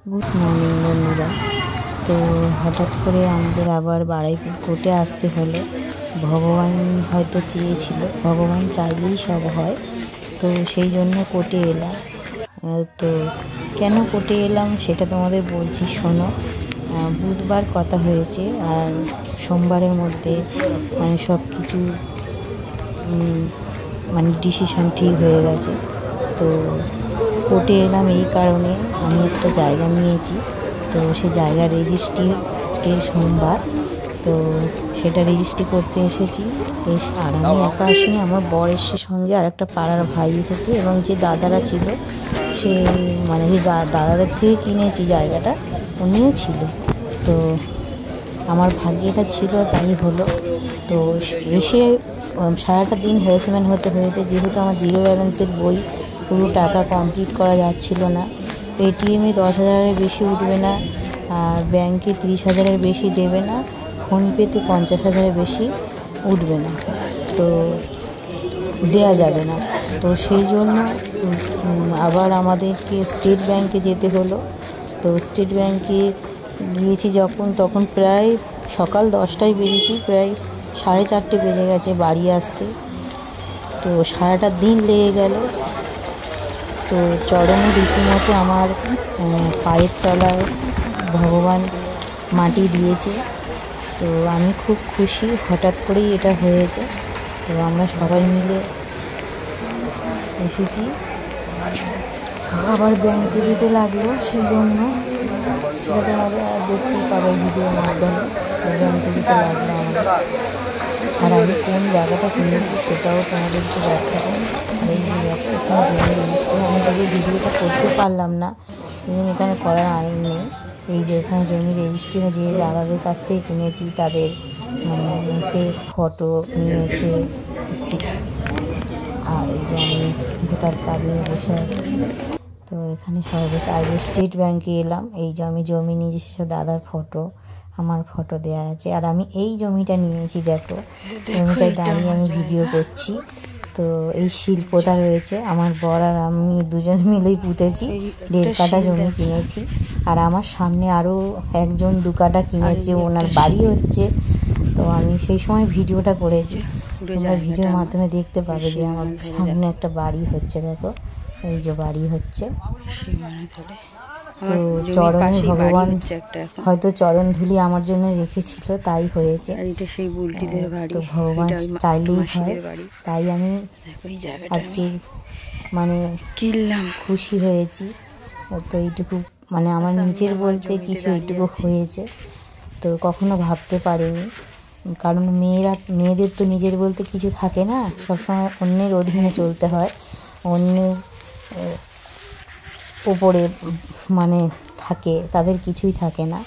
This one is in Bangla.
গুড মর্নিং বন্ধুরা। তো হঠাৎ করে আমাদের আবার বারুইপুর কোর্টে আসতে হলো। ভগবান হয়তো চেয়েছিল, ভগবান চাইলেই সব হয়। তো সেই জন্য কোর্টে এলাম। তো কেন কোর্টে এলাম সেটা তোমাদের বলছি, শোনো। বুধবার কথা হয়েছে, আর সোমবারের মধ্যে মানে সব কিছু মানে ডিসিশন ঠিক হয়ে গেছে। তো কোর্টে এলাম এই কারণে, আমি একটা জায়গা নিয়েছি। তো সেই জায়গার রেজিস্ট্রি আজকে সোমবার, তো সেটা রেজিস্ট্রি করতে এসেছি। আর আমি একা আসিনি, আমার বর এসে সঙ্গে আর একটা পাড়ার ভাই এসেছে, এবং যে দাদারা ছিল সে মানে যে দাদাদের থেকে কিনেছি জায়গাটা, উনিও ছিল। তো আমার ভাগ্যটা ছিল, তাই হলো। তো এসে সারাটা দিন হ্যারাসমেন্ট হতে হয়েছে, যেহেতু আমার জিরো ব্যালেন্সের বই, পুরো টাকা কমপ্লিট করা যাচ্ছিল না। এটিএমে 10,000-এর বেশি উঠবে না, আর ব্যাংকে 30,000-এর বেশি দেবে না, ফোনপেতে 50,000-এর বেশি উঠবে না, তো দেয়া যাবে না। তো সেই জন্য আবার আমাদেরকে স্টেট ব্যাংকে যেতে হলো। তো স্টেট ব্যাংকে গিয়েছি যখন, তখন প্রায় সকাল 10টায় বেরিয়েছি, প্রায় 4:30 বেজে গেছে বাড়ি আসতে। তো সারাটা দিন লেগে গেল। তো চরমে রীতিমতো আমার পায়ের তলায় ভগবান মাটি দিয়েছে। তো আমি খুব খুশি, হঠাৎ করেই এটা হয়েছে। তো আমরা সবাই মিলে এসেছি, আবার ব্যাংকে যেতে লাগলো। সেই জন্য সেটা তোমাদের দেখতেই পাবে ভিডিওর মাধ্যমে, ব্যাংকে যেতে লাগলো আমাদের। আর আমি কোন জায়গাটা কিনেছি সেটাও তোমাদেরকে দেখাবো। এই এখানে জমি রেজিস্ট্রি, আমি তবে ভিডিওটা করতে পারলাম না, এবং এখানে করার আইন নেই। এই যে এখানে জমি রেজিস্ট্রি, যে দাদাদের কাছ থেকে কিনেছি তাদের মুখের ফটো নিয়েছে, আর এই যে আমি ভোটার কার্ড নিয়ে বসে আছি। তো এখানে সবাই বসে, আজ স্টেট ব্যাংকে এলাম। এই যে আমি জমি নিয়েছি, সেসব দাদার ফটো, আমার ফটো দেওয়া আছে। আর আমি এই জমিটা নিয়েছি, দেখো জমিটায় দাঁড়িয়ে আমি ভিডিও করছি। তো এই শিল্পতা রয়েছে, আমার বর আর আমি দুজন মিলেই পুঁতেছি। 1.5 কাঠা জমি কিনেছি, আর আমার সামনে আরও একজন 2 কাঠা কিনেছে, ওনার বাড়ি হচ্ছে। তো আমি সেই সময় ভিডিওটা করেছি, তোমরা ভিডিওর মাধ্যমে দেখতে পাবে যে আমার সামনে একটা বাড়ি হচ্ছে। দেখো এই যে বাড়ি হচ্ছে। তো চরণে ভগবান হয়তো চরণ ধুলি আমার জন্য রেখেছিল, তাই হয়েছে। তো ভগবান চাইলেই হয়, তাই আমি আজকে মানে কিনলাম, খুশি হয়েছি। তো এইটুকু মানে আমার নিজের বলতে কিছু এইটুকু হয়েছে, তো কখনো ভাবতে পারিনি। কারণ মেয়েদের তো নিজের বলতে কিছু থাকে না, সবসময় অন্যের অধীনে চলতে হয়, অন্যের ওপরে মানে থাকে, তাদের কিছুই থাকে না।